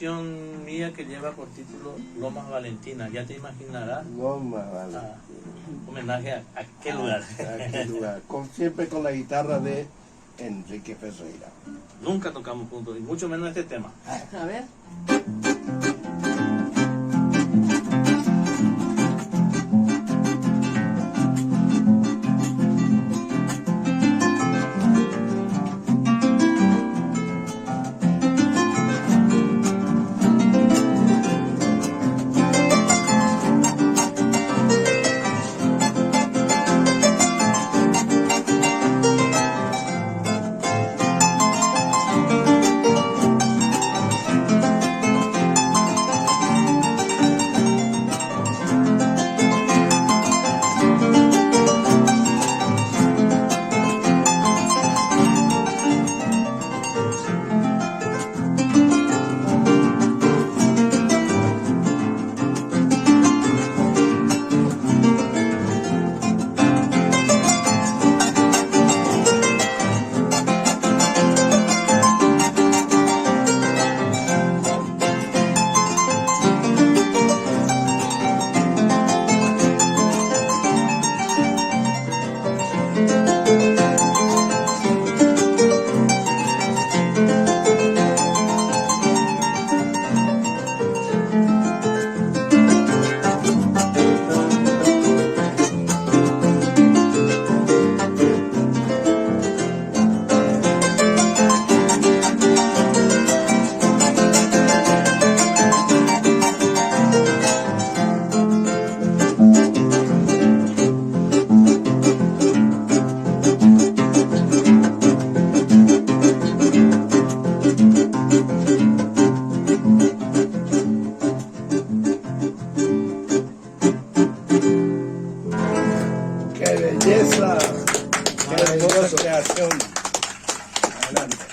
canción mía que lleva por título Lomas Valentina, ya te imaginarás. Lomas Valentina. Homenaje a qué lugar. A qué lugar. Siempre con la guitarra de Enrique Ferreira. Nunca tocamos juntos, y mucho menos este tema. A ver. ¡Qué belleza! ¡Qué hermosa creación! Adelante.